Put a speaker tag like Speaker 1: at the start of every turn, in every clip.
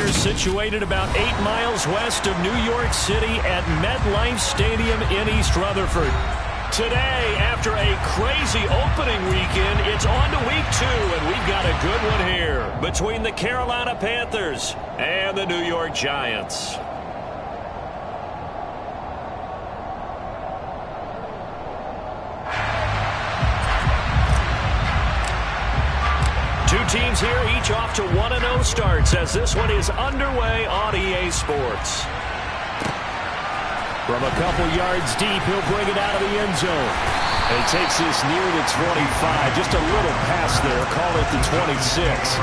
Speaker 1: Panthers situated about 8 miles west of New York City at MetLife Stadium in East Rutherford. Today, after a crazy opening weekend, it's on to week 2, and we've got a good one here between the Carolina Panthers and the New York Giants. Two teams here, each off to 1-0 starts as this one is underway on EA Sports. From a couple yards deep, he'll bring it out of the end zone. And he takes this near the 25. Just a little pass there. Call it the 26.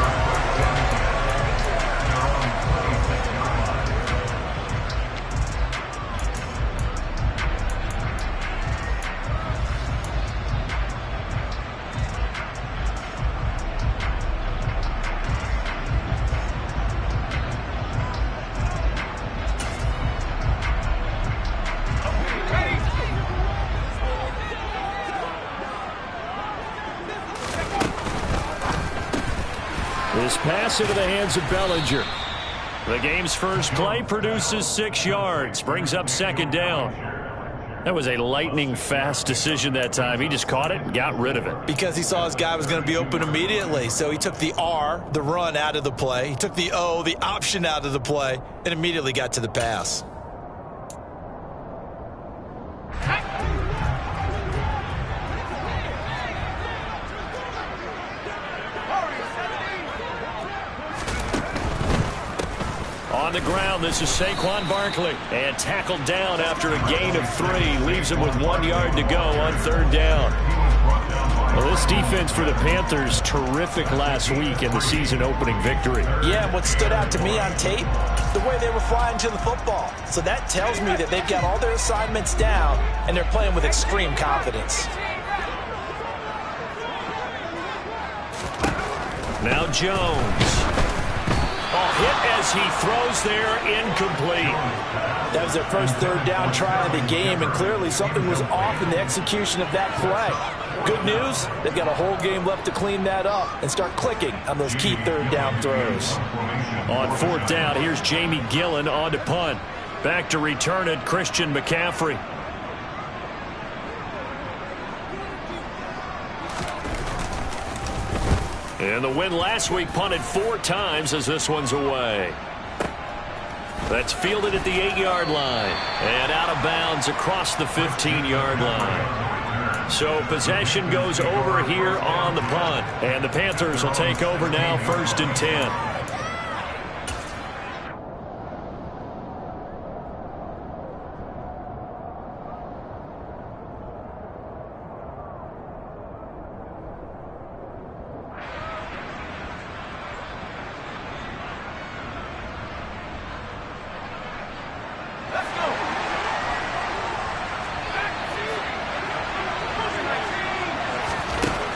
Speaker 1: This pass into the hands of Bellinger. The game's first play produces 6 yards, brings up second down. That was a lightning-fast decision that time. He just caught it and got rid of it.
Speaker 2: Because he saw his guy was going to be open immediately. So he took the R, the run, out of the play. He took the O, the option, out of the play, and immediately got to the pass.
Speaker 1: On the ground, this is Saquon Barkley. And tackled down after a gain of 3. Leaves him with 1 yard to go on third down. Well, this defense for the Panthers, terrific last week in the season-opening victory.
Speaker 2: Yeah, and what stood out to me on tape, the way they were flying to the football. So that tells me that they've got all their assignments down, and they're playing with extreme confidence.
Speaker 1: Now Jones. Hit as he throws there, incomplete.
Speaker 2: That was their first third down try of the game, and clearly something was off in the execution of that play. Good news, they've got a whole game left to clean that up and start clicking on those key third down throws.
Speaker 1: On fourth down, here's Jamie Gillen on to punt. Back to return it, Christian McCaffrey. And the win last week punted 4 times as this one's away. That's fielded at the 8-yard line. And out of bounds across the 15-yard line. So possession goes over here on the punt. And the Panthers will take over now, 1st and 10.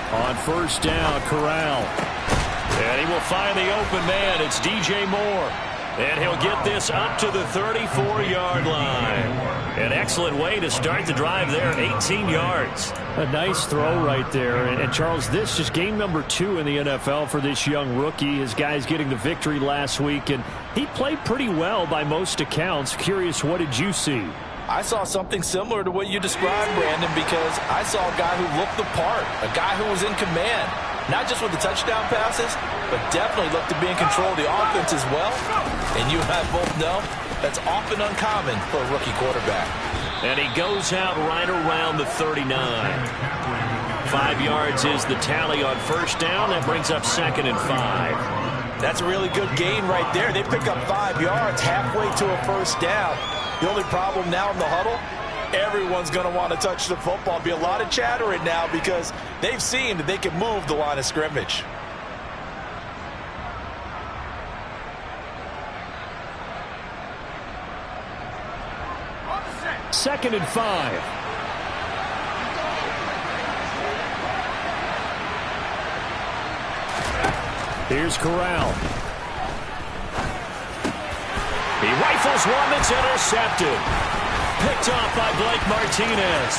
Speaker 1: On first down, Corral. And he will find the open man. It's DJ Moore. And he'll get this up to the 34-yard line. An excellent way to start the drive there, 18 yards. A nice throw right there. And Charles, this is game number 2 in the NFL for this young rookie. His guys getting the victory last week, and he played pretty well by most accounts. Curious, what did you see?
Speaker 2: I saw something similar to what you described, Brandon, because I saw a guy who looked the part, a guy who was in command, not just with the touchdown passes, but definitely looked to be in control of the offense as well. And you and I both know that's often uncommon for a rookie quarterback.
Speaker 1: And he goes out right around the 39. 5 yards is the tally on first down. That brings up 2nd and 5.
Speaker 2: That's a really good gain right there. They pick up 5 yards halfway to a first down. The only problem now in the huddle, everyone's going to want to touch the football. Be a lot of chattering now because they've seen that they can move the line of scrimmage.
Speaker 1: Second and 5. Here's Corral. He rifles one that's intercepted. Picked off by Blake Martinez.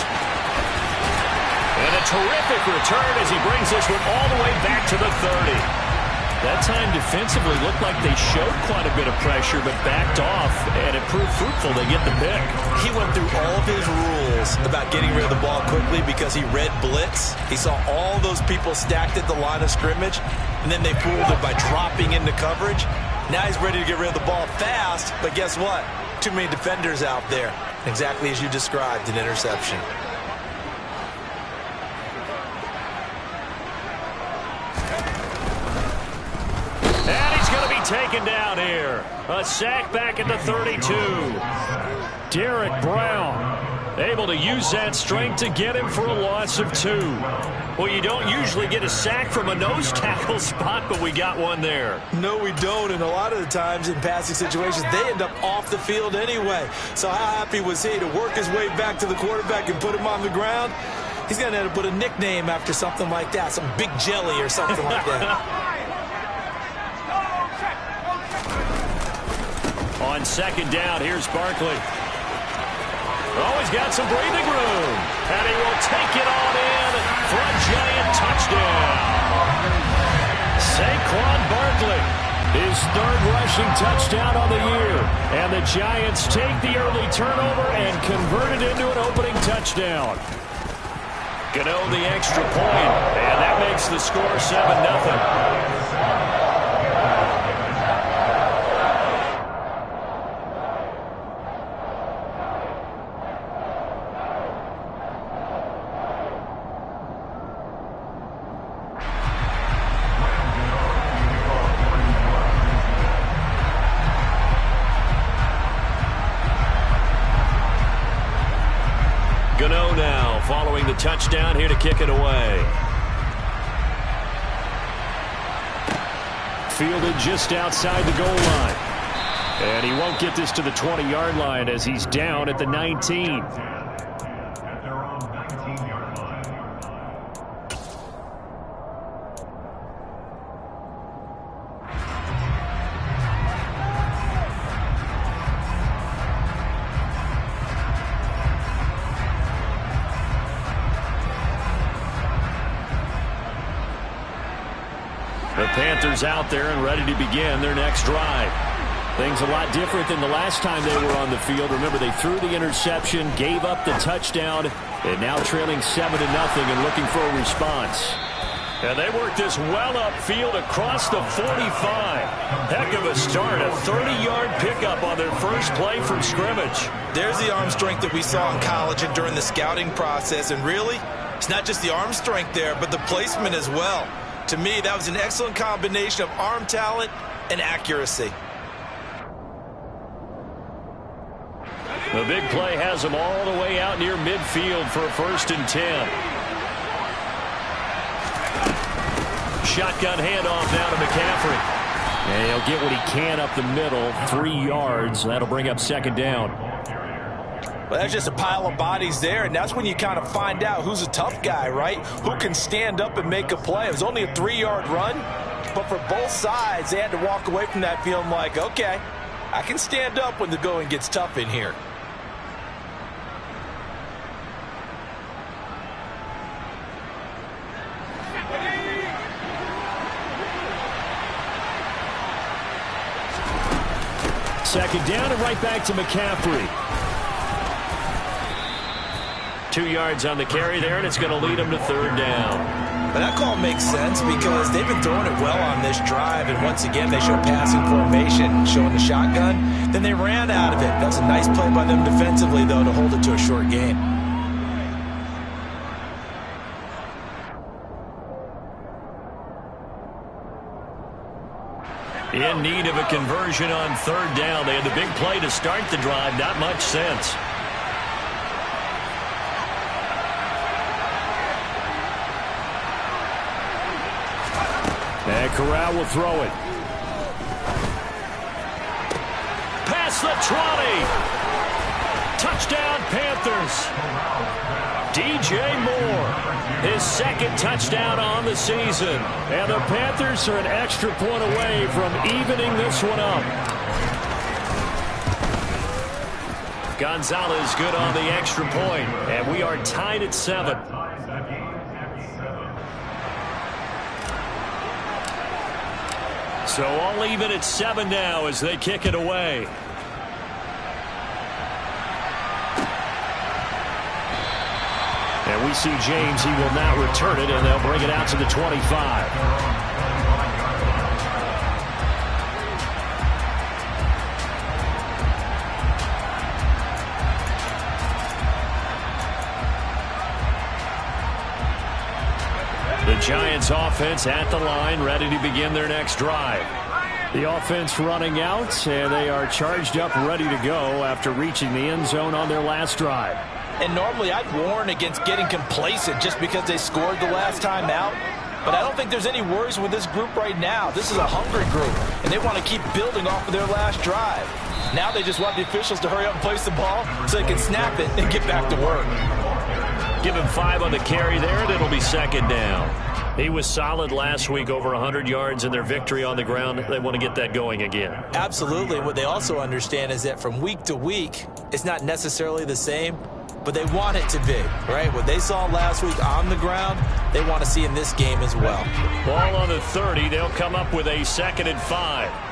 Speaker 1: And a terrific return as he brings this one all the way back to the 30. That time defensively looked like they showed quite a bit of pressure but backed off, and it proved fruitful. They get the pick.
Speaker 2: He went through all of his rules about getting rid of the ball quickly because he read blitz. He saw all those people stacked at the line of scrimmage, and then they fooled him by dropping into coverage. Now he's ready to get rid of the ball fast, but guess what? Too many defenders out there. Exactly as you described, an interception.
Speaker 1: Taken down here. A sack back at the 32. Derek Brown able to use that strength to get him for a loss of 2. Well, you don't usually get a sack from a nose tackle spot, but we got one there.
Speaker 2: No, we don't, and a lot of the times in passing situations, they end up off the field anyway. So how happy was he to work his way back to the quarterback and put him on the ground? He's going to have to put a nickname after something like that, some Big Jelly or something like that.
Speaker 1: On second down, here's Barkley. Oh, he's got some breathing room. And he will take it on in for a giant touchdown. Saquon Barkley, his 3rd rushing touchdown on the year. And the Giants take the early turnover and convert it into an opening touchdown. Gano the extra point, and that makes the score 7-0. Gano now following the touchdown here to kick it away. Fielded just outside the goal line. And he won't get this to the 20-yard line as he's down at the 19. The Panthers out there and ready to begin their next drive. Things a lot different than the last time they were on the field. Remember, they threw the interception, gave up the touchdown, and now trailing 7-0 and looking for a response. And they work this well upfield across the 45. Heck of a start, a 30-yard pickup on their first play from scrimmage.
Speaker 2: There's the arm strength that we saw in college and during the scouting process. And really, it's not just the arm strength there, but the placement as well. To me, that was an excellent combination of arm talent and accuracy.
Speaker 1: The big play has them all the way out near midfield for a 1st and 10. Shotgun handoff now to McCaffrey. And he'll get what he can up the middle, 3 yards. That'll bring up 2nd down.
Speaker 2: Well, that's just a pile of bodies there, and that's when you kind of find out who's a tough guy, right? Who can stand up and make a play. It was only a 3-yard run, but for both sides, they had to walk away from that feeling like, okay, I can stand up when the going gets tough in here.
Speaker 1: Second down and right back to McCaffrey. 2 yards on the carry there, and it's going to lead them to 3rd down.
Speaker 2: But that call makes sense because they've been throwing it well on this drive, and once again they show passing formation, showing the shotgun. Then they ran out of it. That's a nice play by them defensively, though, to hold it to a short gain.
Speaker 1: In need of a conversion on 3rd down. They had the big play to start the drive. Not much sense. And Corral will throw it. Past the 20. Touchdown, Panthers. DJ Moore, his 2nd touchdown on the season. And the Panthers are an extra point away from evening this one up. Gonzalez good on the extra point. And we are tied at 7. So all even at 7 now as they kick it away. And we see James. He will now return it, and they'll bring it out to the 25. The Giants offense at the line, ready to begin their next drive. The offense running out, and they are charged up, ready to go after reaching the end zone on their last drive.
Speaker 2: And normally I'd warn against getting complacent just because they scored the last time out. But I don't think there's any worries with this group right now. This is a hungry group, and they want to keep building off of their last drive. Now they just want the officials to hurry up and place the ball so they can snap it and get back to work.
Speaker 1: Give him 5 on the carry there, and it'll be second down. He was solid last week, over 100 yards in their victory on the ground. They want to get that going again.
Speaker 2: Absolutely. What they also understand is that from week to week, it's not necessarily the same, but they want it to be, right? What they saw last week on the ground, they want to see in this game as well.
Speaker 1: Ball on the 30. They'll come up with a 2nd and 5.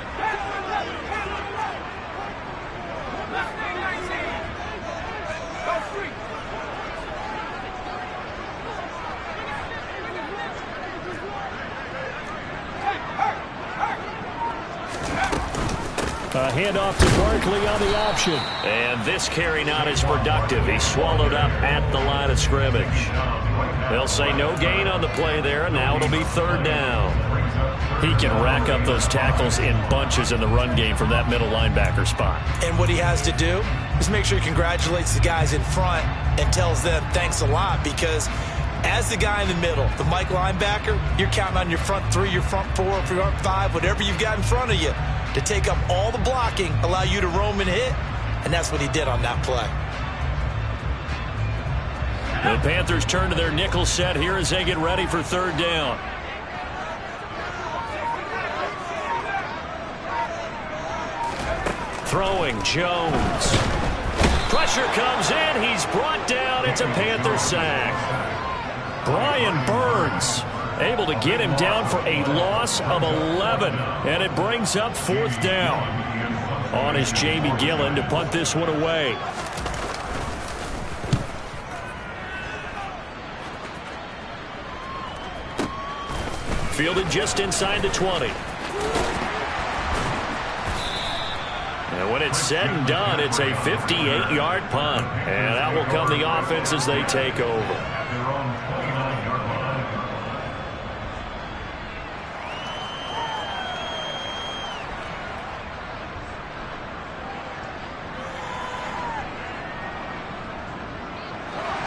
Speaker 1: A handoff to Barkley on the option. And this carry not as productive. He's swallowed up at the line of scrimmage. They'll say no gain on the play there. Now it'll be 3rd down. He can rack up those tackles in bunches in the run game from that middle linebacker spot.
Speaker 2: And what he has to do is make sure he congratulates the guys in front and tells them thanks a lot, because as the guy in the middle, the Mike linebacker, you're counting on your front 3, your front 4, your front 5, whatever you've got in front of you, to take up all the blocking, allow you to roam and hit, and that's what he did on that play.
Speaker 1: The Panthers turn to their nickel set here as they get ready for 3rd down. Throwing Jones. Pressure comes in. He's brought down. It's a Panther sack. Brian Burns able to get him down for a loss of 11. And it brings up 4th down. On is Jamie Gillen to punt this one away. Fielded just inside the 20. And when it's said and done, it's a 58-yard punt. And out will come the offense as they take over.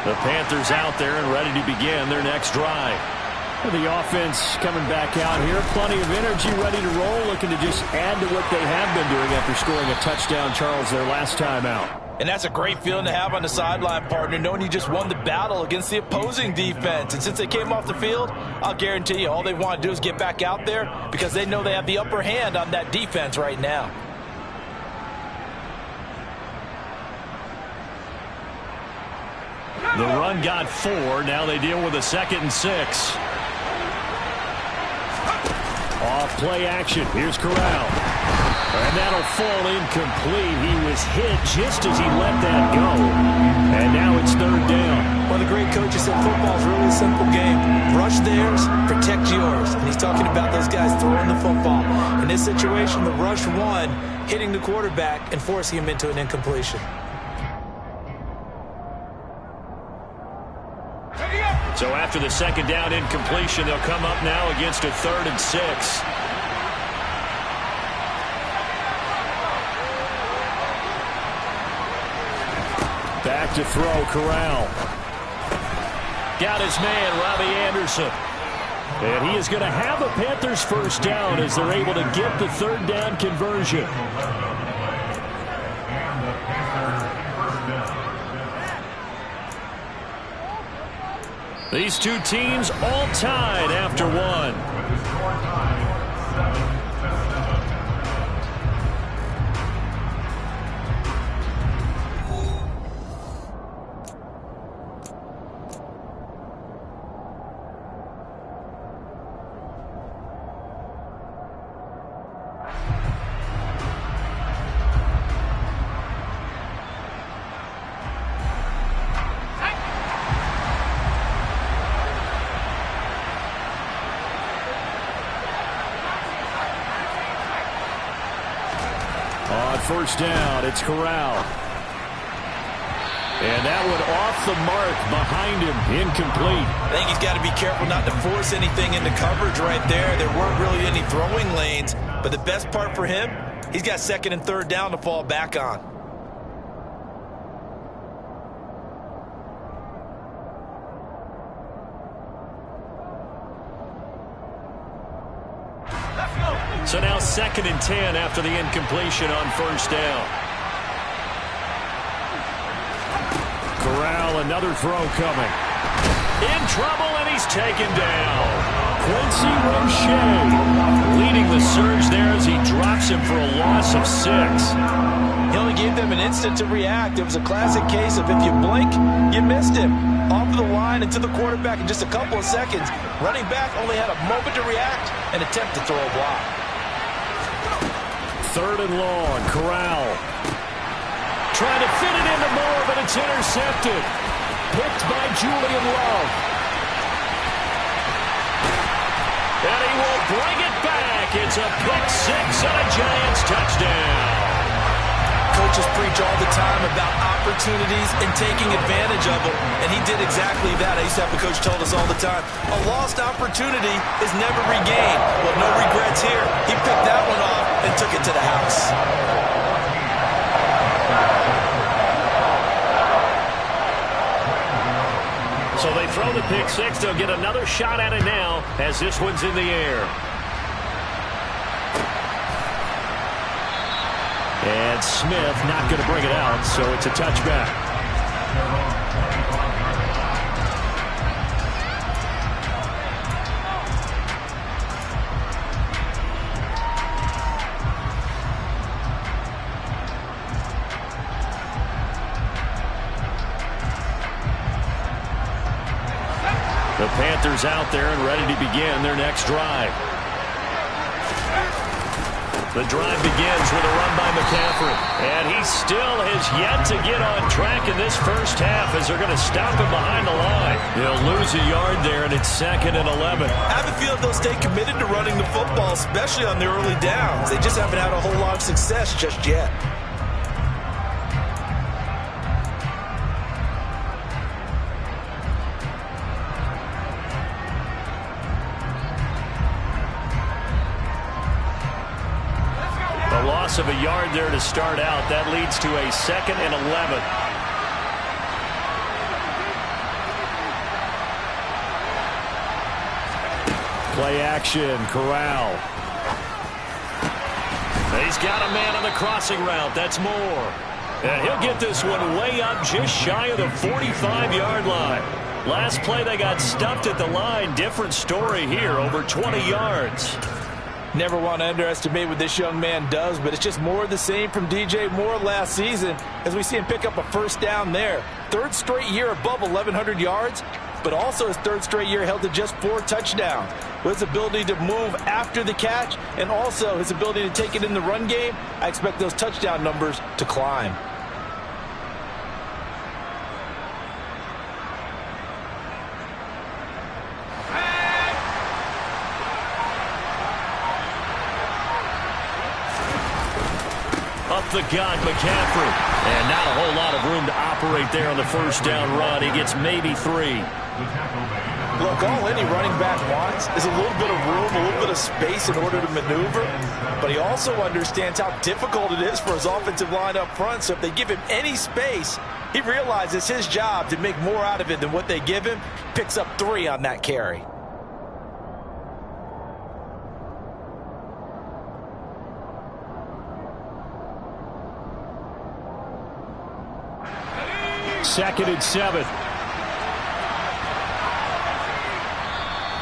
Speaker 1: The Panthers out there and ready to begin their next drive. The offense coming back out here. Plenty of energy, ready to roll, looking to just add to what they have been doing after scoring a touchdown, Charles, their last time out.
Speaker 2: And that's a great feeling to have on the sideline, partner, knowing you just won the battle against the opposing defense. And since they came off the field, I'll guarantee you all they want to do is get back out there, because they know they have the upper hand on that defense right now.
Speaker 1: The run got 4. Now they deal with a 2nd and 6. Off play action. Here's Corral. And that'll fall incomplete. He was hit just as he let that go. And now it's 3rd down.
Speaker 2: One of the great coaches said football is really a simple game. Rush theirs, protect yours. And he's talking about those guys throwing the football. In this situation, the rush one, hitting the quarterback and forcing him into an incompletion.
Speaker 1: So after the 2nd down incompletion, they'll come up now against a 3rd and 6. Back to throw, Corral. Got his man, Robbie Anderson. And he is going to have a Panthers 1st down as they're able to get the 3rd down conversion. These two teams all tied after one. On first down, it's Corral. And that one off the mark behind him, incomplete.
Speaker 2: I think he's got to be careful not to force anything into coverage right there. There weren't really any throwing lanes, but the best part for him, he's got second and third down to fall back on.
Speaker 1: So now 2nd and 10 after the incompletion on first down. Corral, another throw coming. In trouble, and he's taken down. Quincy Roche leading the surge there as he drops him for a loss of 6.
Speaker 2: He only gave them an instant to react. It was a classic case of if you blink, you missed him. Off of the line and to the quarterback in just a couple of seconds. Running back only had a moment to react and attempt to throw a block.
Speaker 1: 3rd and long, Corral. Trying to fit it into Moore, but it's intercepted. Picked by Julian Love. And he will bring it back. It's a pick 6 and a Giants touchdown.
Speaker 2: Coaches preach all the time about opportunities and taking advantage of them, and he did exactly that. I used to have a coach tell us all the time, a lost opportunity is never regained. Well, no regrets here. He picked that one off and took it to the house.
Speaker 1: So they throw the pick 6. They'll get another shot at it now as this one's in the air. And Smith not going to bring it out, so it's a touchback. The Panthers out there and ready to begin their next drive. The drive begins with a run by McCaffrey. And he still has yet to get on track in this first half as they're going to stop him behind the line. He'll lose a yard there, and it's 2nd and 11.
Speaker 2: I have a feeling they'll stay committed to running the football, especially on the early downs. They just haven't had a whole lot of success just yet.
Speaker 1: Of a yard there to start out. That leads to a 2nd and 11. Play action, Corral. He's got a man on the crossing route. That's Moore. And he'll get this one way up just shy of the 45-yard line. Last play they got stuffed at the line. Different story here, over 20 yards.
Speaker 2: Never want to underestimate what this young man does, but it's just more of the same from DJ Moore last season as we see him pick up a first down there. 3rd straight year above 1,100 yards, but also his 3rd straight year held to just 4 touchdowns. With his ability to move after the catch and also his ability to take it in the run game, I expect those touchdown numbers to climb.
Speaker 1: The gut, McCaffrey. And not a whole lot of room to operate there on the first down run. He gets maybe 3.
Speaker 2: Look, all any running back wants is a little bit of room, a little bit of space in order to maneuver. But he also understands how difficult it is for his offensive line up front. So if they give him any space, he realizes his job to make more out of it than what they give him. Picks up 3 on that carry.
Speaker 1: Second and 7.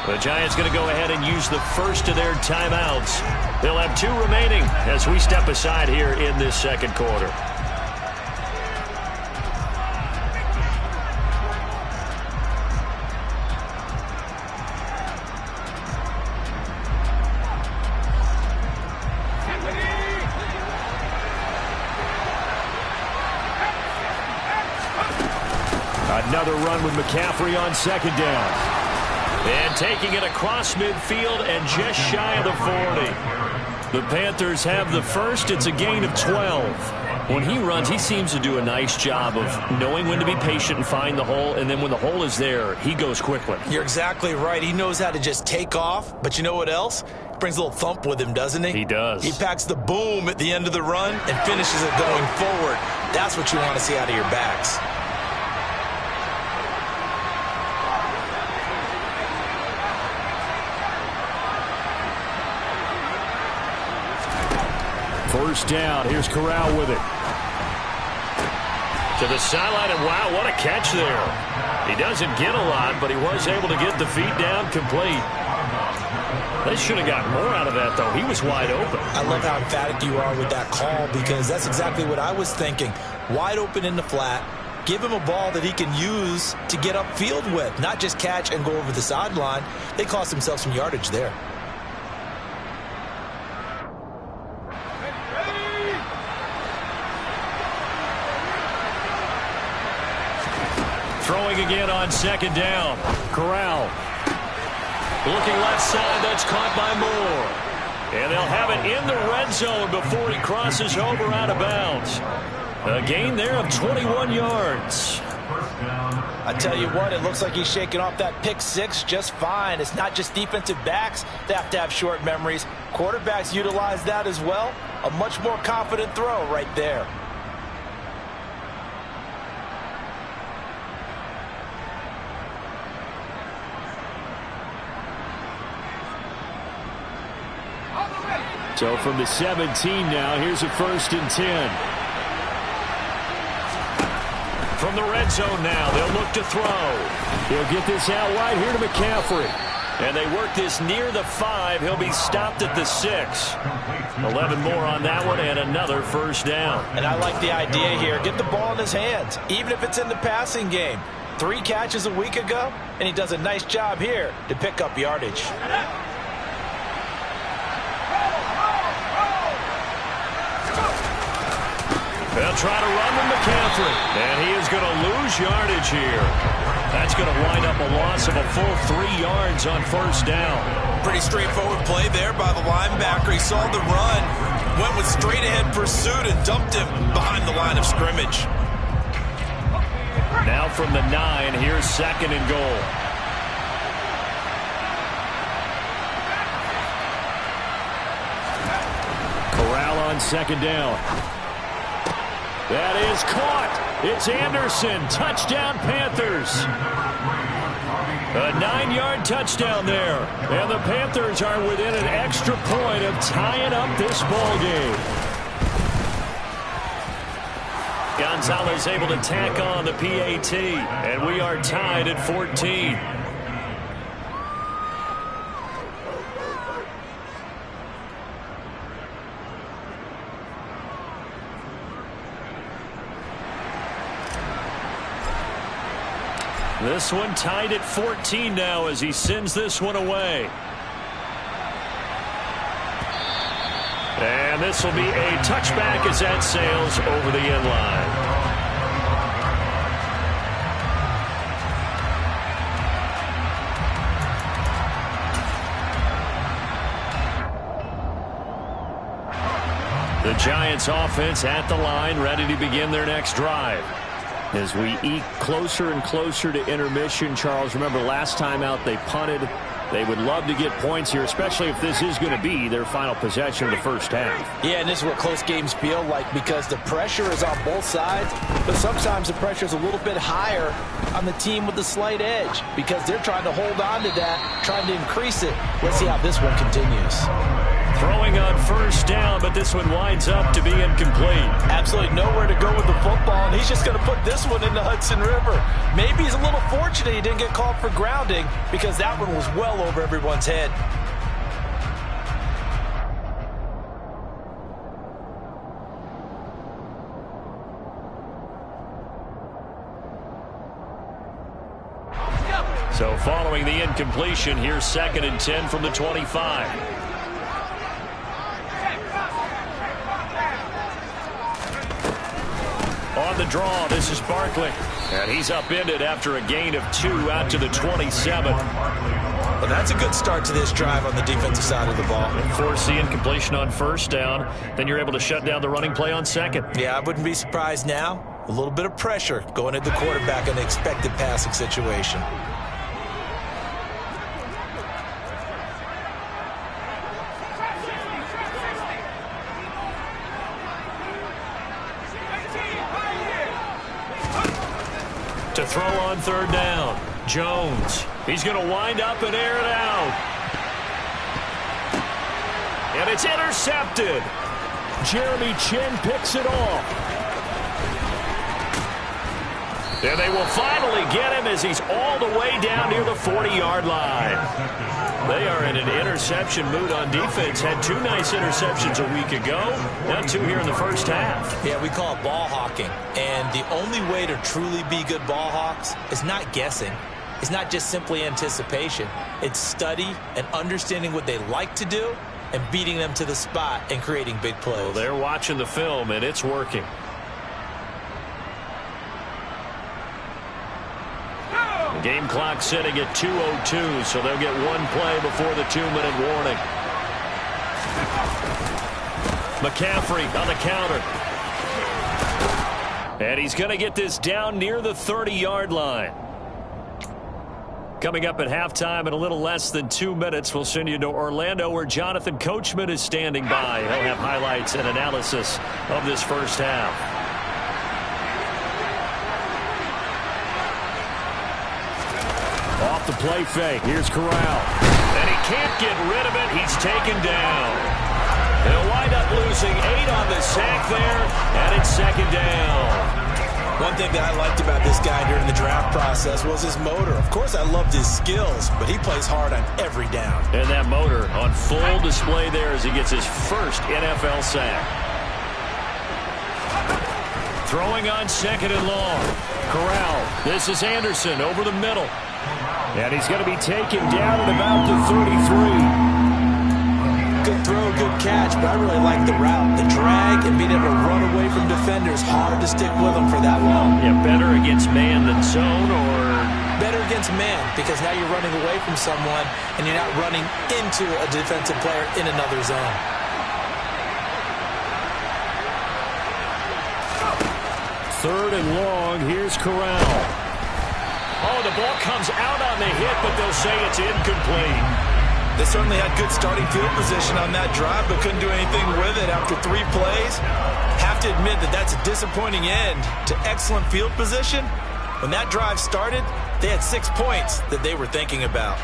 Speaker 1: The Giants going to go ahead and use the first of their timeouts. They'll have 2 remaining as we step aside here in this second quarter. Another run with McCaffrey on 2nd down. And taking it across midfield and just shy of the 40. The Panthers have the first. It's a gain of 12. When he runs, he seems to do a nice job of knowing when to be patient and find the hole, and then when the hole is there, he goes quickly.
Speaker 2: You're exactly right. He knows how to just take off, but you know what else? He brings a little thump with him, doesn't he?
Speaker 1: He does.
Speaker 2: He packs the boom at the end of the run and finishes it going forward. That's what you want to see out of your backs.
Speaker 1: First down. Here's Corral with it. To the sideline, and wow, what a catch there. He doesn't get a lot, but he was able to get the feet down complete. They should have gotten more out of that, though. He was wide open.
Speaker 2: I love how emphatic you are with that call, because that's exactly what I was thinking. Wide open in the flat. Give him a ball that he can use to get upfield with, not just catch and go over the sideline. They cost themselves some yardage there.
Speaker 1: Throwing again on second down. Corral. Looking left side. That's caught by Moore. And they'll have it in the red zone before he crosses over out of bounds. A gain there of 21 yards.
Speaker 2: I tell you what, it looks like he's shaking off that pick six just fine. It's not just defensive backs that have to have short memories. Quarterbacks utilize that as well. A much more confident throw right there.
Speaker 1: So from the 17 now, here's a 1st and 10. From the red zone now, they'll look to throw. He'll get this out wide here to McCaffrey. And they work this near the 5. He'll be stopped at the 6. 11 more on that one and another 1st down.
Speaker 2: And I like the idea here. Get the ball in his hands, even if it's in the passing game. 3 catches a week ago, and he does a nice job here to pick up yardage.
Speaker 1: They'll try to run with McCaffrey. And he is going to lose yardage here. That's going to wind up a loss of a full 3 yards on 1st down.
Speaker 2: Pretty straightforward play there by the linebacker. He saw the run, went with straight-ahead pursuit, and dumped him behind the line of scrimmage.
Speaker 1: Now from the 9, here's 2nd and goal. Corral on 2nd down. That is caught. It's Anderson. Touchdown, Panthers. A 9-yard touchdown there. And the Panthers are within an extra point of tying up this ball game. Gonzalez able to tack on the PAT. And we are tied at 14. This one tied at 14 now as he sends this one away. And this will be a touchback as that sails over the end line. The Giants offense at the line, ready to begin their next drive. As we eke closer and closer to intermission, Charles, remember last time out they punted. They would love to get points here, especially if this is going to be their final possession of the 1st half.
Speaker 2: Yeah, and this is what close games feel like, because the pressure is on both sides, but sometimes the pressure is a little bit higher on the team with the slight edge because they're trying to hold on to that, trying to increase it. Let's see how this one continues.
Speaker 1: Throwing on 1st down, but this one winds up to be incomplete.
Speaker 2: Absolutely nowhere to go with the football, and he's just going to put this one in the Hudson River. Maybe he's a little fortunate he didn't get called for grounding, because that one was well over everyone's head.
Speaker 1: So following the incompletion, here's 2nd and 10 from the 25. On the draw, this is Barkley. And he's upended after a gain of 2 out to the 27.
Speaker 2: Well, that's a good start to this drive on the defensive side of the ball.
Speaker 1: Force the incompletion on first down. Then you're able to shut down the running play on second.
Speaker 2: Yeah, I wouldn't be surprised now. A little bit of pressure going at the quarterback in an expected passing situation.
Speaker 1: To throw on third down, Jones. He's going to wind up and air it out. And it's intercepted. Jeremy Chin picks it off. And they will finally get him as he's all the way down near the 40-yard line. They are in an interception mood on defense. Had 2 nice interceptions a week ago. Now 2 here in the first half.
Speaker 2: Yeah, we call it ball hawking. And the only way to truly be good ball hawks is not guessing. It's not just simply anticipation. It's study and understanding what they like to do and beating them to the spot and creating big plays.
Speaker 1: Well, they're watching the film, and it's working. The game clock sitting at 2:02, so they'll get 1 play before the 2-minute warning. McCaffrey on the counter. And he's going to get this down near the 30-yard line. Coming up at halftime in a little less than 2 minutes, we'll send you to Orlando where Jonathan Coachman is standing by. He'll have highlights and analysis of this first half. Off the play fake. Here's Corral. And he can't get rid of it. He's taken down. They'll wind up losing 8 on the sack there, and it's second down.
Speaker 2: One thing that I liked about this guy during the draft process was his motor. Of course, I loved his skills, but he plays hard on every down.
Speaker 1: And that motor on full display there as he gets his first NFL sack. Throwing on second and long. Corral. This is Anderson over the middle. And he's going to be taken down at about the 33.
Speaker 2: Good throw, good catch, but I really like the route. The drag and being able to run away from defenders, hard to stick with them for that long.
Speaker 1: Yeah, better against man than zone, or?
Speaker 2: Better against man, because now you're running away from someone and you're not running into a defensive player in another zone.
Speaker 1: Third and long, here's Corral. Oh, the ball comes out on the hit, but they'll say it's incomplete.
Speaker 2: They certainly had good starting field position on that drive, but couldn't do anything with it after 3 plays. Have to admit that that's a disappointing end to excellent field position. When that drive started, they had 6 points that they were thinking about.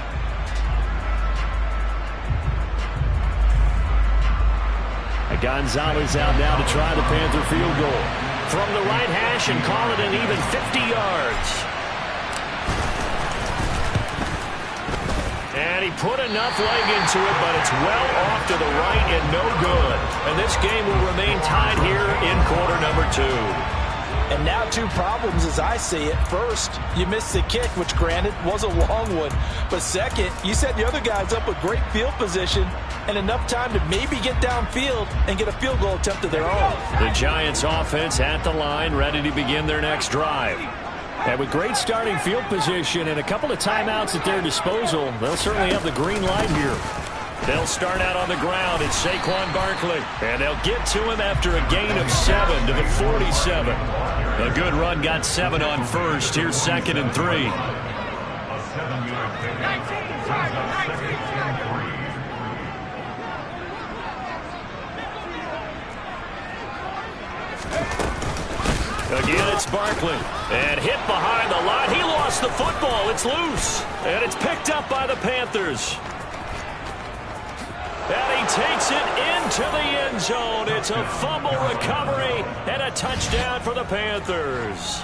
Speaker 1: Gonzalez out now to try the Panther field goal. From the right hash and call it an even 50 yards. And he put enough leg into it, but it's well off to the right and no good. And this game will remain tied here in quarter number 2.
Speaker 2: And now 2 problems as I see it. First, you missed the kick, which granted was a long one. But second, you set the other guys up with great field position and enough time to maybe get downfield and get a field goal attempt of their own.
Speaker 1: The Giants offense at the line, ready to begin their next drive. And with great starting field position and a couple of timeouts at their disposal, they'll certainly have the green light here. They'll start out on the ground. It's Saquon Barkley. And they'll get to him after a gain of 7 to the 47. A good run got 7 on first. Here's second and 3. Again, it's Barkley. And hit behind the line. He lost the football. It's loose. And it's picked up by the Panthers. And he takes it into the end zone. It's a fumble recovery and a touchdown for the Panthers.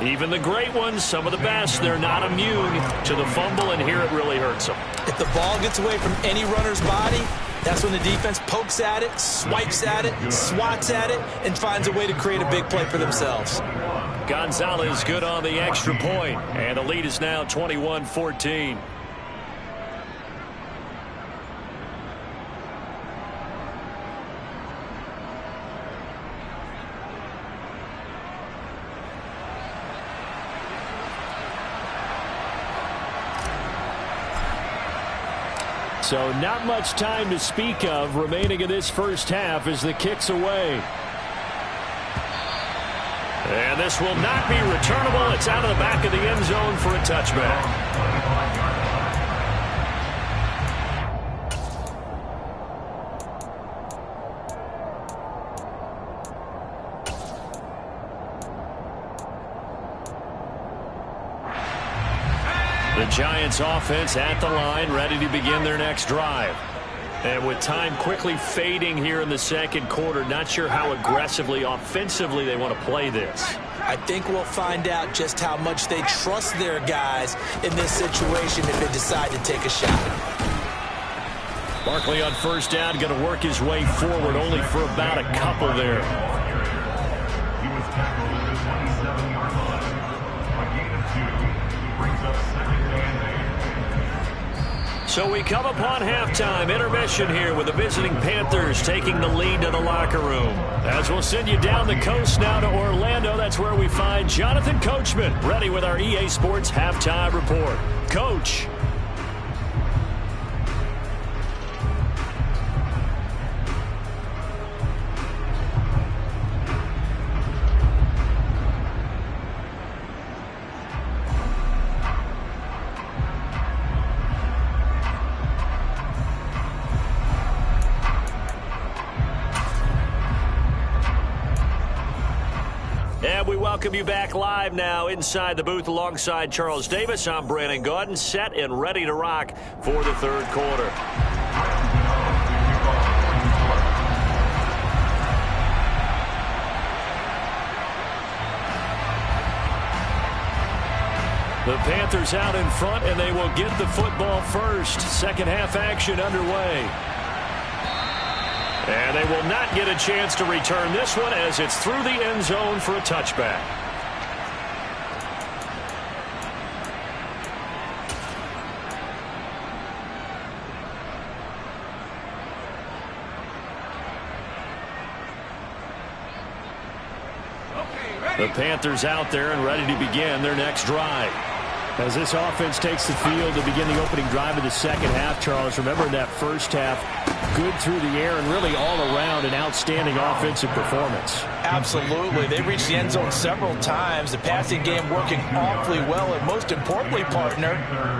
Speaker 1: Even the great ones, some of the best, they're not immune to the fumble, and here it really hurts them.
Speaker 2: If the ball gets away from any runner's body, that's when the defense pokes at it, swipes at it, swats at it, and finds a way to create a big play for themselves.
Speaker 1: Gonzalez good on the extra point, and the lead is now 21-14. So not much time to speak of remaining in this first half as the kick's away. And this will not be returnable. It's out of the back of the end zone for a touchback. The Giants offense at the line, ready to begin their next drive. And with time quickly fading here in the second quarter, not sure how aggressively, offensively they want to play this.
Speaker 2: I think we'll find out just how much they trust their guys in this situation if they decide to take a shot.
Speaker 1: Barkley on first down, going to work his way forward, only for about a couple there.
Speaker 3: He was tackled at the 27-yard line. A gain of 2 brings up second and 8.
Speaker 1: So we come upon halftime intermission here with the visiting Panthers taking the lead to the locker room. As we'll send you down the coast now to Orlando, that's where we find Jonathan Coachman ready with our EA Sports halftime report. Coach. And we welcome you back live now inside the booth alongside Charles Davis. I'm Brandon Gaudin, set and ready to rock for the third quarter. The Panthers out in front, and they will get the football first. Second half action underway. And they will not get a chance to return this one as it's through the end zone for a touchback. The Panthers out there and ready to begin their next drive. As this offense takes the field to begin the opening drive of the second half, Charles, remember in that first half, good through the air and really all around an outstanding offensive performance.
Speaker 2: Absolutely. They reached the end zone several times. The passing game working awfully well, and most importantly, partner.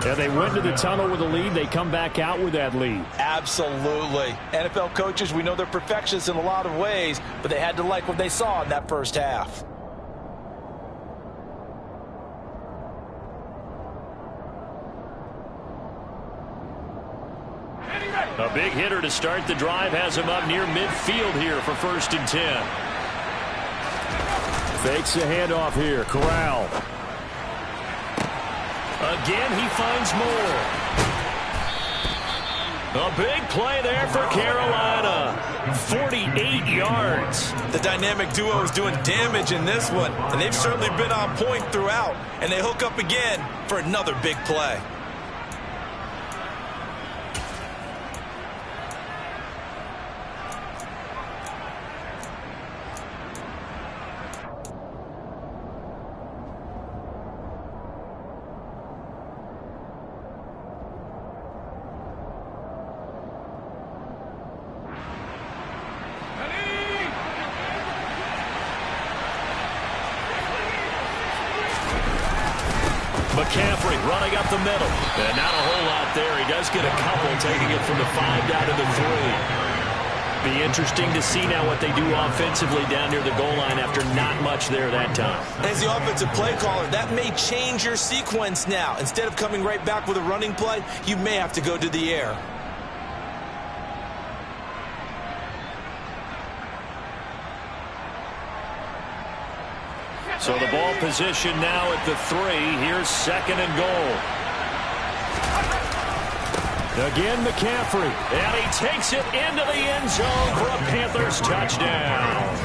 Speaker 1: Yeah, they went to the tunnel with a lead. They come back out with that lead.
Speaker 2: Absolutely. NFL coaches, we know they're perfectionists in a lot of ways, but they had to like what they saw in that first half.
Speaker 1: A big hitter to start the drive has him up near midfield here for 1st and 10. Fakes the handoff here. Corral. Again, he finds more. A big play there for Carolina. 48 yards.
Speaker 4: The dynamic duo is doing damage in this one, and they've certainly been on point throughout, and they hook up again for another big play.
Speaker 1: McCaffrey running up the middle. And not a whole lot there. He does get a couple, taking it from the 5 down to the 3. Be interesting to see now what they do offensively down near the goal line after not much there that time.
Speaker 4: As the offensive play caller, that may change your sequence now. Instead of coming right back with a running play, you may have to go to the air.
Speaker 1: So the ball position now at the 3. Here's 2nd and goal. Again, McCaffrey. And he takes it into the end zone for a Panthers touchdown.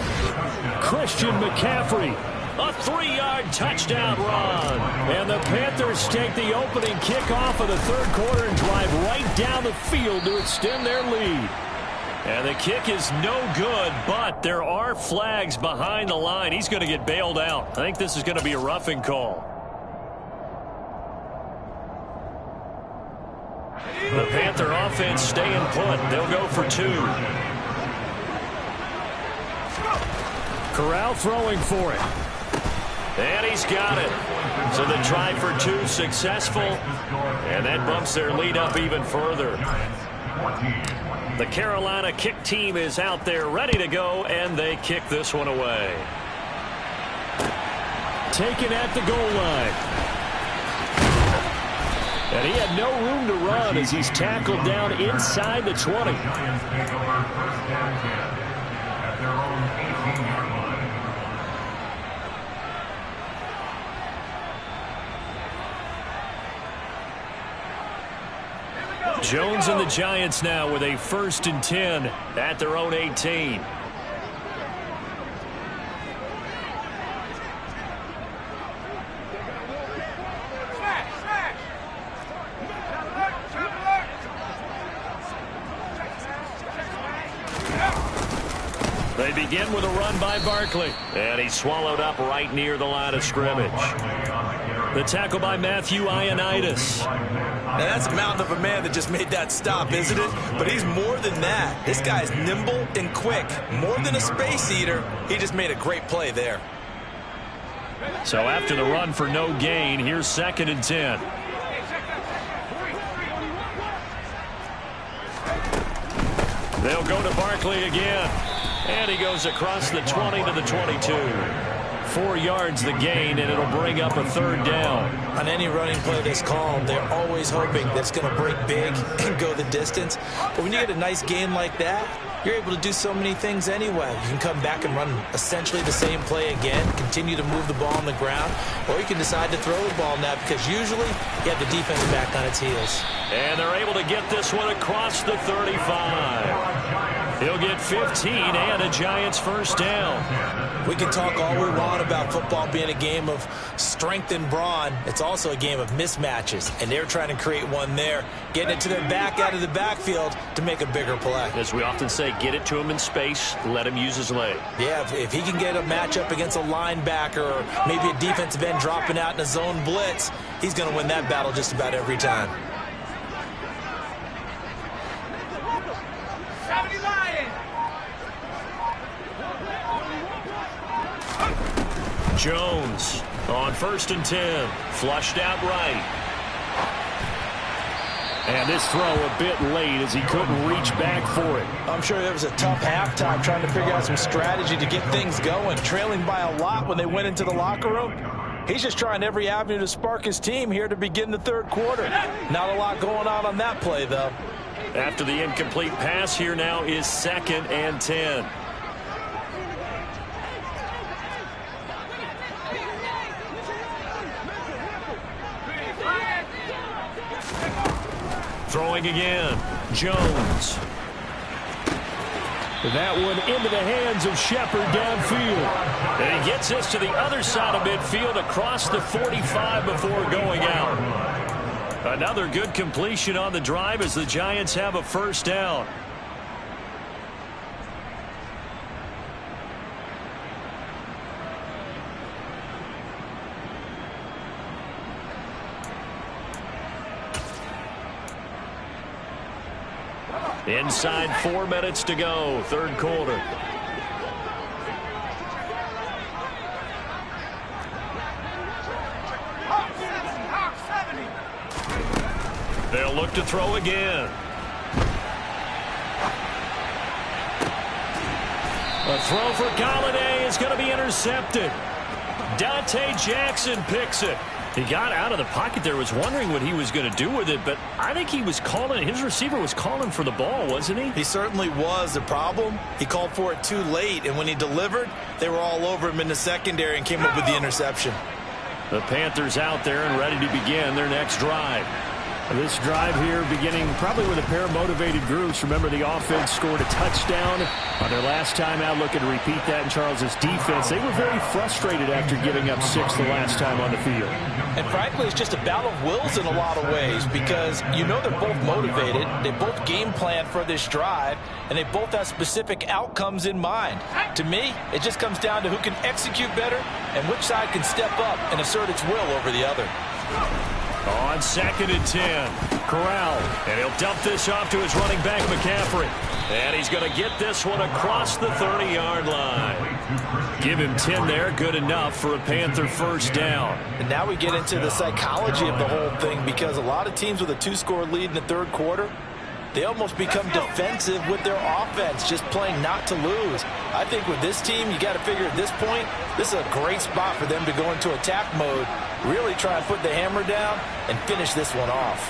Speaker 1: Christian McCaffrey. A 3-yard touchdown run. And the Panthers take the opening kickoff of the third quarter and drive right down the field to extend their lead. And the kick is no good, but there are flags behind the line. He's going to get bailed out. I think this is going to be a roughing call. The Panther offense staying put. They'll go for 2.
Speaker 5: Corral throwing for it.
Speaker 1: And he's got it. So the try for 2 successful. And that bumps their lead up even further. The Carolina kick team is out there ready to go, and they kick this one away.
Speaker 5: Taken at the goal line. And he had no room to run as he's tackled down inside the 20.
Speaker 1: Jones and the Giants now with a 1st and 10 at their own 18. They begin with a run by Barkley. And he's swallowed up right near the line of scrimmage. The tackle by Matthew Ioannidis.
Speaker 4: Now that's a mountain of a man that just made that stop, isn't it? But he's more than that. This guy's nimble and quick. More than a space eater. He just made a great play there.
Speaker 1: So after the run for no gain, here's 2nd and 10. They'll go to Barkley again. And he goes across the 20 to the 22. 4 yards the gain, and it'll bring up a 3rd down.
Speaker 2: On any running play that's called, they're always hoping that it's going to break big and go the distance. But when you get a nice gain like that, you're able to do so many things anyway. You can come back and run essentially the same play again, continue to move the ball on the ground, or you can decide to throw the ball now because usually you have the defense back on its heels.
Speaker 1: And they're able to get this one across the 35. He'll get 15 and a Giants 1st down.
Speaker 2: We can talk all we want about football being a game of strength and brawn. It's also a game of mismatches, and they're trying to create one there, getting it to their back out of the backfield to make a bigger play.
Speaker 1: As we often say, get it to him in space, let him use his leg.
Speaker 2: Yeah, if he can get a matchup against a linebacker or maybe a defensive end dropping out in a zone blitz, he's going to win that battle just about every time.
Speaker 1: Jones on 1st and 10. Flushed out right.
Speaker 5: And this throw a bit late as he couldn't reach back for it.
Speaker 2: I'm sure there was a tough halftime trying to figure out some strategy to get things going, trailing by a lot when they went into the locker room. He's just trying every avenue to spark his team here to begin the 3rd quarter. Not a lot going on that play, though.
Speaker 1: After the incomplete pass, here now is 2nd and 10. Throwing again, Jones.
Speaker 5: That one into the hands of Shepard downfield.
Speaker 1: And he gets this to the other side of midfield across the 45 before going out. Another good completion on the drive as the Giants have a 1st down. Inside 4 minutes to go, 3rd quarter. They'll look to throw again. A throw for Galladay is going to be intercepted. Dante Jackson picks it. He got out of the pocket there, was wondering what he was going to do with it, but I think he was calling, his receiver was calling for the ball, wasn't he?
Speaker 2: He certainly was. The problem, he called for it too late, and when he delivered, they were all over him in the secondary and came up with the interception.
Speaker 1: The Panthers out there and ready to begin their next drive.
Speaker 5: This drive here beginning probably with a pair of motivated groups. Remember, the offense scored a touchdown on their last time out, looking to repeat that in Charles's defense. They were very frustrated after giving up 6 the last time on the field.
Speaker 2: And frankly, it's just a battle of wills in a lot of ways because you know they're both motivated. They both game plan for this drive, and they both have specific outcomes in mind. To me, it just comes down to who can execute better and which side can step up and assert its will over the other.
Speaker 1: On 2nd and 10,
Speaker 5: Corral.
Speaker 1: And he'll dump this off to his running back, McCaffrey. And he's going to get this one across the 30-yard line. Give him 10 there, good enough for a Panther first down.
Speaker 2: And now we get into the psychology of the whole thing, because a lot of teams with a 2-score lead in the third quarter, they almost become defensive with their offense, just playing not to lose. I think with this team, you got to figure at this point, this is a great spot for them to go into attack mode, really try and put the hammer down and finish this one off.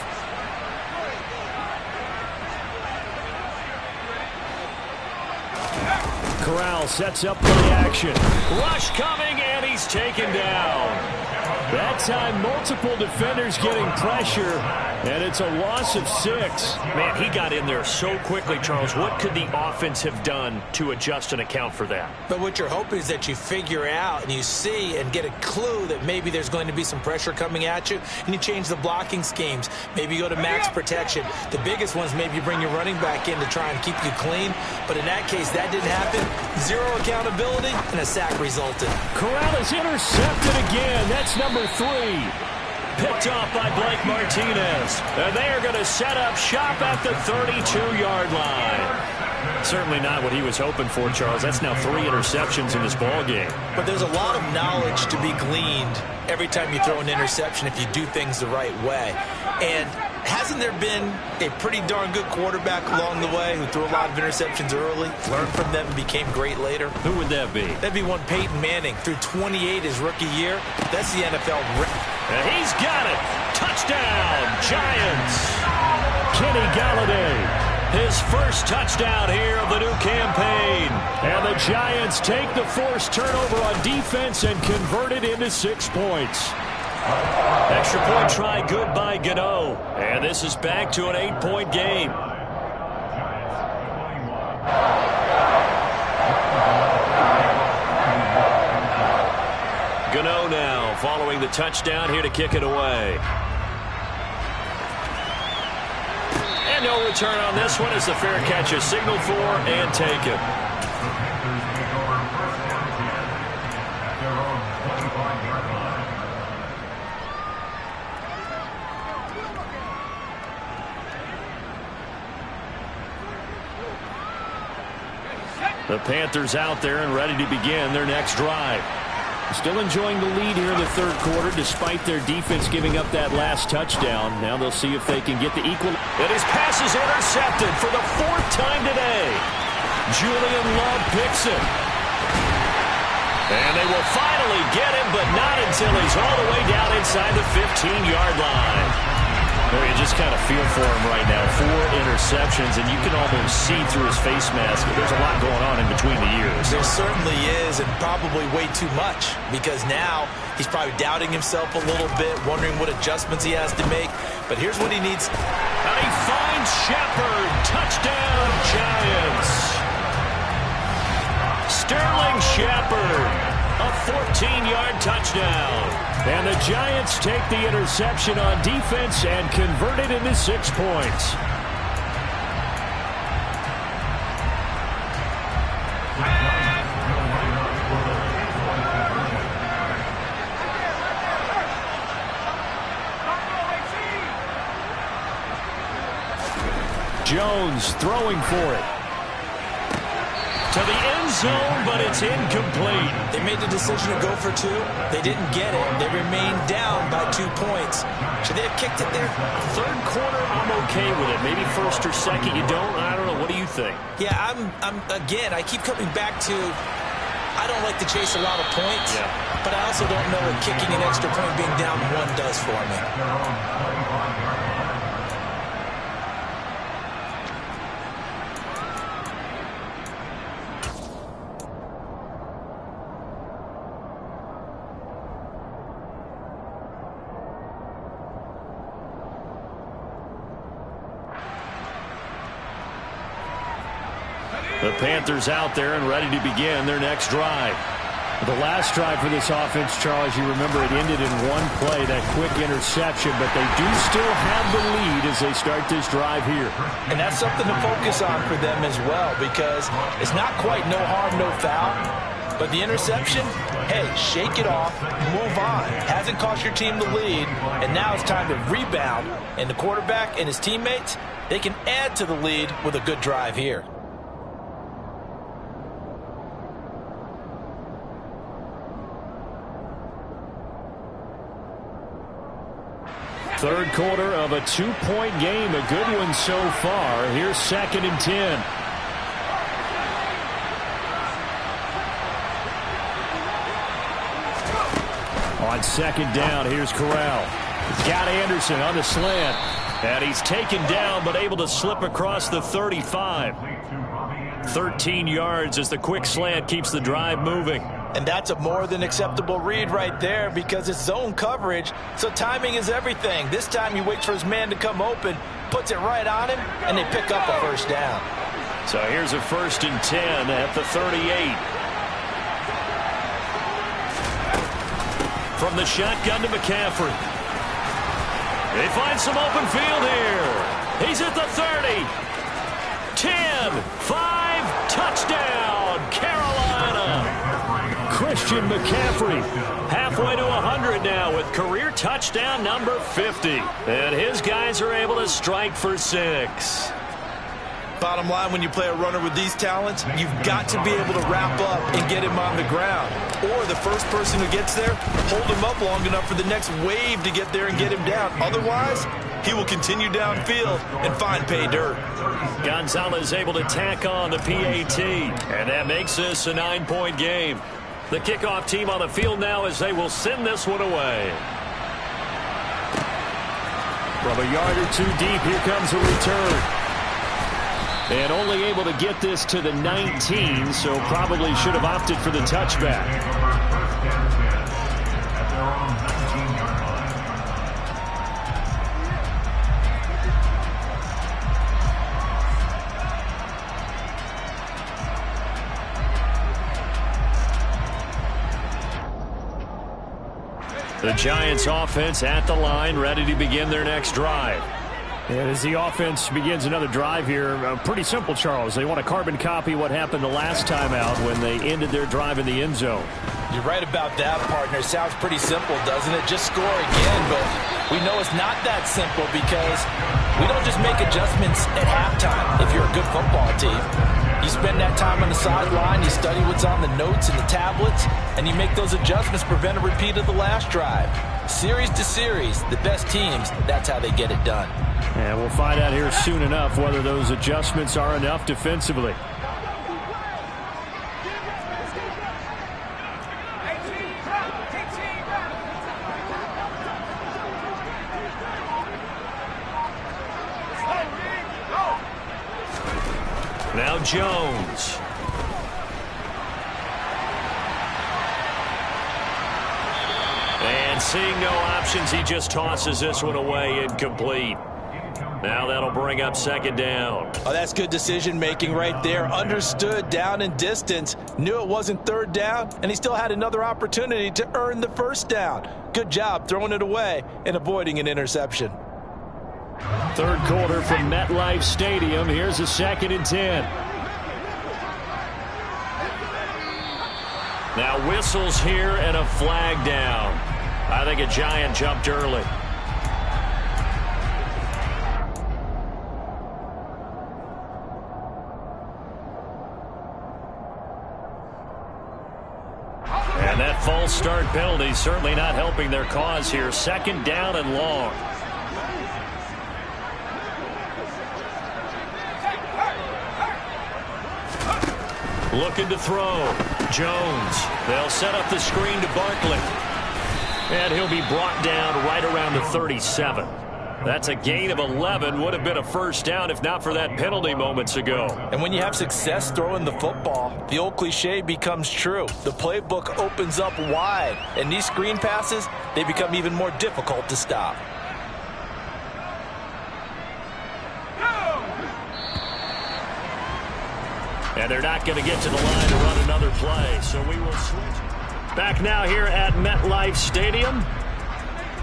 Speaker 5: Corral sets up play action.
Speaker 1: Rush coming, and he's taken down.
Speaker 5: That time, multiple defenders getting pressure, and it's a loss of 6.
Speaker 1: Man, he got in there so quickly, Charles. What could the offense have done to adjust and account for that?
Speaker 6: But what you're hoping is that you figure out and you see and get a clue that maybe there's going to be some pressure coming at you, and you change the blocking schemes. Maybe you go to max protection. The biggest ones, maybe you bring your running back in to try and keep you clean. But in that case, that didn't happen. 0 accountability, and a sack resulted.
Speaker 5: Corral is intercepted again. That's number 3.
Speaker 1: Picked off by Blake Martinez. And they are going to set up shop at the 32-yard line. Certainly not what he was hoping for, Charles. That's now 3 interceptions in this ball game.
Speaker 6: But there's a lot of knowledge to be gleaned every time you throw an interception if you do things the right way. And hasn't there been a pretty darn good quarterback along the way who threw a lot of interceptions early, learned from them, and became great later?
Speaker 1: Who would that be?
Speaker 6: That'd be one Peyton Manning. Threw 28 his rookie year. That's the NFL.
Speaker 1: And he's got it. Touchdown, Giants.
Speaker 5: Kenny Galladay.
Speaker 1: His first touchdown here of the new campaign.
Speaker 5: And the Giants take the forced turnover on defense and convert it into 6 points.
Speaker 1: Extra point try good by Gano. And this is back to an 8-point game. Gano now following the touchdown here to kick it away. And no return on this one as the fair catch is signaled for and taken. The Panthers out there and ready to begin their next drive. Still enjoying the lead here in the third quarter despite their defense giving up that last touchdown. Now they'll see if they can get the equal. And his pass is intercepted for the 4th time today. Julian Love picks it. And they will finally get him, but not until he's all the way down inside the 15-yard line. You just kind of feel for him right now. 4 interceptions, and you can almost see through his face mask. There's a lot going on in between the years.
Speaker 6: There certainly is, and probably way too much, because now he's probably doubting himself a little bit, wondering what adjustments he has to make. But here's what he needs.
Speaker 1: And he finds Shepard. Touchdown, Giants. Sterling Shepard, a 14-yard touchdown.
Speaker 5: And the Giants take the interception on defense and convert it into 6 points. Jones throwing for it.
Speaker 1: To the end zone, but it's incomplete.
Speaker 6: They made the decision to go for 2. They didn't get it. They remained down by 2 points. Should they have kicked it there?
Speaker 1: Third quarter, I'm okay with it. Maybe first or second, you don't. I don't know. What do you think?
Speaker 6: Yeah, again, I keep coming back to, I don't like to chase a lot of points, but I also don't know what kicking an extra point being down 1 does for me.
Speaker 1: The Panthers out there and ready to begin their next drive.
Speaker 5: The last drive for this offense, Charles, you remember it ended in 1 play, that quick interception, but they do still have the lead as they start this drive here.
Speaker 2: And that's something to focus on for them as well, because it's not quite no harm, no foul. But the interception, hey, shake it off, move on. Hasn't cost your team the lead, and now it's time to rebound. And the quarterback and his teammates, they can add to the lead with a good drive here.
Speaker 5: Third quarter of a 2-point game, a good one so far. Here's 2nd and 10. On 2nd down, here's Corral. Got Anderson on the slant. And he's taken down, but able to slip across the 35. 13 yards as the quick slant keeps the drive moving.
Speaker 2: And that's a more than acceptable read right there because it's zone coverage, so timing is everything. This time he waits for his man to come open, puts it right on him, and they pick up a first down.
Speaker 1: So here's a 1st and 10 at the 38. From the shotgun to McCaffrey. They find some open field here. He's at the 30. 10, 5, touchdown, Carolina. Christian McCaffrey halfway to 100 now with career touchdown number 50. And his guys are able to strike for 6.
Speaker 2: Bottom line, when you play a runner with these talents, you've got to be able to wrap up and get him on the ground. Or the first person who gets there, hold him up long enough for the next wave to get there and get him down. Otherwise, he will continue downfield and find pay dirt.
Speaker 1: Gonzalez able to tack on the PAT. And that makes this a 9-point game. The kickoff team on the field now as they will send this one away.
Speaker 5: From a yard or two deep, here comes a return. And only able to get this to the 19, so probably should have opted for the touchback.
Speaker 1: The Giants offense at the line, ready to begin their next drive.
Speaker 5: And as the offense begins another drive here, pretty simple, Charles. They want to carbon copy what happened the last time out when they ended their drive in the end zone.
Speaker 2: You're right about that, partner. Sounds pretty simple, doesn't it? Just score again, but we know it's not that simple because we don't just make adjustments at halftime if you're a good football team. You spend that time on the sideline, you study what's on the notes and the tablets, and you make those adjustments to prevent a repeat of the last drive. Series to series, the best teams, that's how they get it done.
Speaker 5: And we'll find out here soon enough whether those adjustments are enough defensively.
Speaker 1: Now Jones. And seeing no options, he just tosses this one away incomplete. Now that'll bring up 2nd down.
Speaker 2: Oh, that's good decision-making right there. Understood down and distance. Knew it wasn't 3rd down, and he still had another opportunity to earn the 1st down. Good job throwing it away and avoiding an interception.
Speaker 5: 3rd quarter from MetLife Stadium. Here's a 2nd and 10.
Speaker 1: Now whistles here and a flag down. I think a Giant jumped early. And that false start penalty certainly not helping their cause here. 2nd down and long. Looking to throw. Jones. They'll set up the screen to Barkley. And he'll be brought down right around the 37. That's a gain of 11. Would have been a 1st down if not for that penalty moments ago.
Speaker 2: And when you have success throwing the football, the old cliche becomes true. The playbook opens up wide. And these screen passes, they become even more difficult to stop.
Speaker 1: And they're not going to get to the line to run another play, so we will switch. Back now here at MetLife Stadium.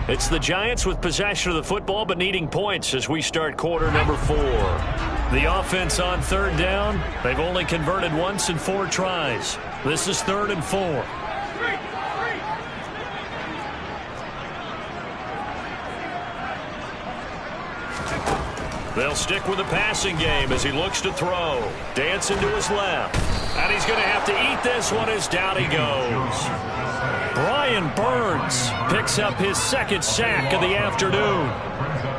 Speaker 1: It's the Giants with possession of the football but needing points as we start quarter number 4. The offense on third down, they've only converted once in 4 tries. This is 3rd and 4. They'll stick with the passing game as he looks to throw. Dancing to his left. And he's going to have to eat this one as down he goes. Brian Burns picks up his 2nd sack of the afternoon.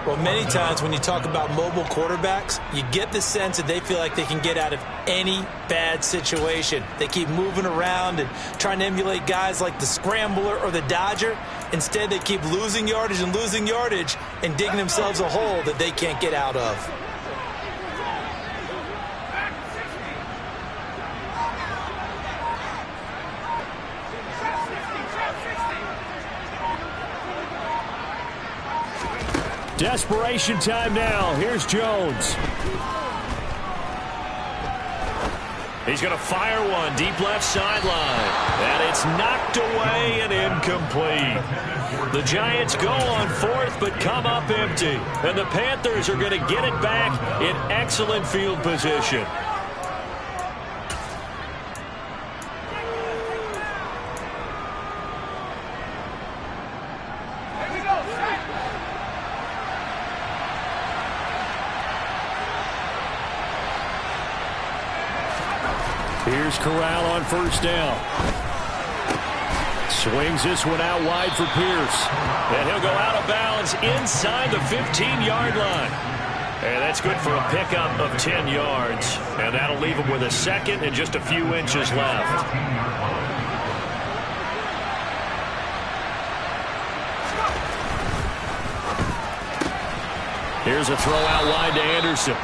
Speaker 6: Well, many times when you talk about mobile quarterbacks, you get the sense that they feel like they can get out of any bad situation. They keep moving around and trying to emulate guys like the Scrambler or the Dodger. Instead, they keep losing yardage and digging themselves a hole that they can't get out of.
Speaker 5: Desperation time now. Here's Jones.
Speaker 1: He's going to fire one deep left sideline. And it's knocked away and incomplete. The Giants go on 4th but come up empty. And the Panthers are going to get it back in excellent field position.
Speaker 5: Here's Corral on 1st down. Swings this one out wide for Pierce.
Speaker 1: And he'll go out of bounds inside the 15-yard line. And that's good for a pickup of 10 yards. And that'll leave him with a 2nd and just a few inches left. Here's a throw out wide to Anderson.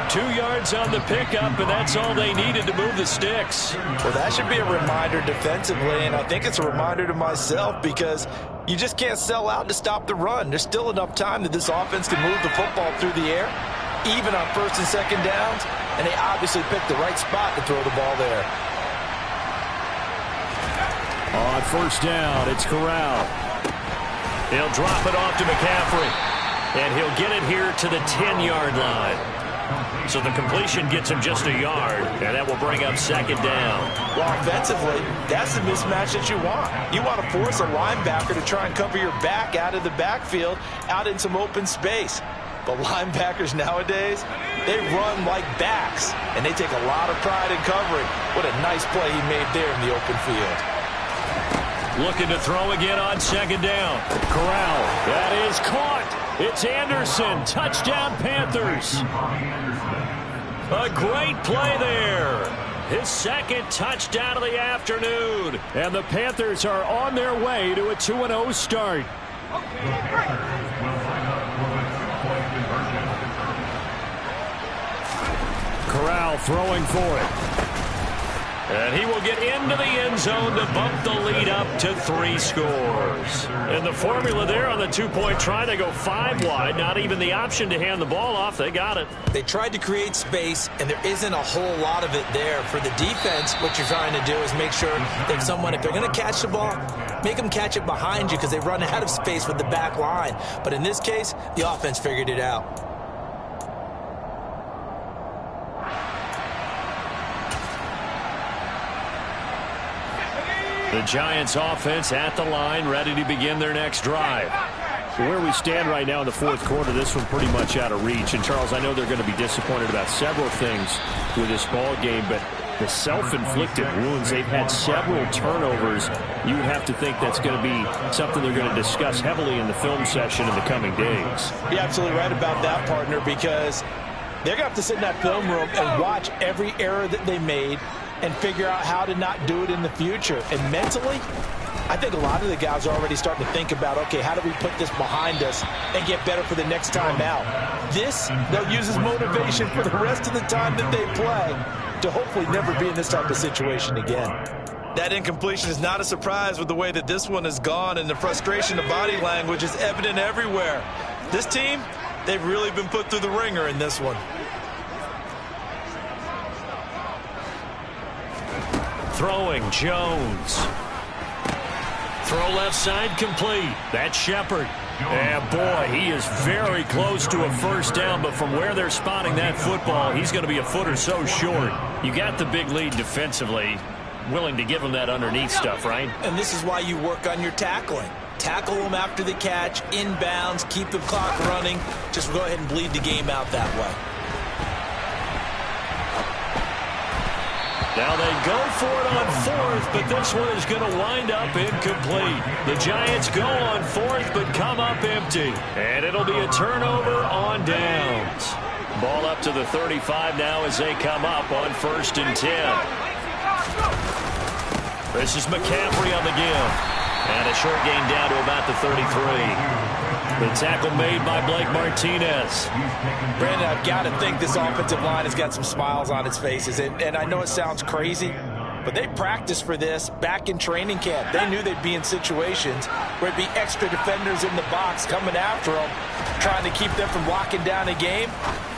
Speaker 1: 2 yards on the pickup, and that's all they needed to move the sticks.
Speaker 2: Well, that should be a reminder defensively, and I think it's a reminder to myself because you just can't sell out to stop the run. There's still enough time that this offense can move the football through the air, even on 1st and 2nd downs, and they obviously picked the right spot to throw the ball there.
Speaker 5: On 1st down, it's Corral.
Speaker 1: He'll drop it off to McCaffrey, and he'll get it here to the 10-yard line. So the completion gets him just a yard, and that will bring up 2nd down.
Speaker 2: Well, offensively, that's the mismatch that you want. You want to force a linebacker to try and cover your back out of the backfield, out in some open space. But linebackers nowadays, they run like backs, and they take a lot of pride in covering. What a nice play he made there in the open field.
Speaker 1: Looking to throw again on 2nd down. Corral, that is caught. It's Anderson. Touchdown, Panthers. A great play there. His 2nd touchdown of the afternoon.
Speaker 5: And the Panthers are on their way to a 2-0 start. Corral throwing for it.
Speaker 1: And he will get into the end zone to bump the lead up to 3 scores. And the formula there on the 2-point try to go 5 wide. Not even the option to hand the ball off. They got it.
Speaker 6: They tried to create space, and there isn't a whole lot of it there. For the defense, what you're trying to do is make sure that someone, if they're going to catch the ball, make them catch it behind you because they run out of space with the back line. But in this case, the offense figured it out.
Speaker 1: The Giants offense at the line, ready to begin their next drive.
Speaker 5: Where we stand right now in the 4th quarter, this one pretty much out of reach. And, Charles, I know they're going to be disappointed about several things with this ball game, but the self-inflicted wounds, they've had several turnovers. You would have to think that's going to be something they're going to discuss heavily in the film session in the coming days.
Speaker 2: You're absolutely right about that, partner, because they're going to have to sit in that film room and watch every error that they made and figure out how to not do it in the future. And mentally, I think a lot of the guys are already starting to think about, okay, how do we put this behind us and get better for the next time out? This, they'll use as motivation for the rest of the time that they play to hopefully never be in this type of situation again. That incompletion is not a surprise with the way that this one has gone, and the frustration of body language is evident everywhere. This team, they've really been put through the ringer in this one.
Speaker 1: Throwing, Jones. Throw left side complete. That's Shepard. And boy, he is very close to a first down, but from where they're spotting that football, he's going to be a foot or so short. You got the big lead defensively, willing to give him that underneath stuff, right?
Speaker 6: And this is why you work on your tackling. Tackle them after the catch, inbounds, keep the clock running. Just go ahead and bleed the game out that way.
Speaker 1: Now they go for it on fourth, but this one is going to wind up incomplete. The Giants go on fourth, but come up empty. And it'll be a turnover on downs. Ball up to the 35 now as they come up on 1st and 10. This is McCaffrey on the give. And a short gain down to about the 33. The tackle made by Blake Martinez.
Speaker 6: Brandon, I've got to think this offensive line has got some smiles on its faces. And I know it sounds crazy, but they practiced for this back in training camp. They knew they'd be in situations where it'd be extra defenders in the box coming after them, trying to keep them from locking down a game.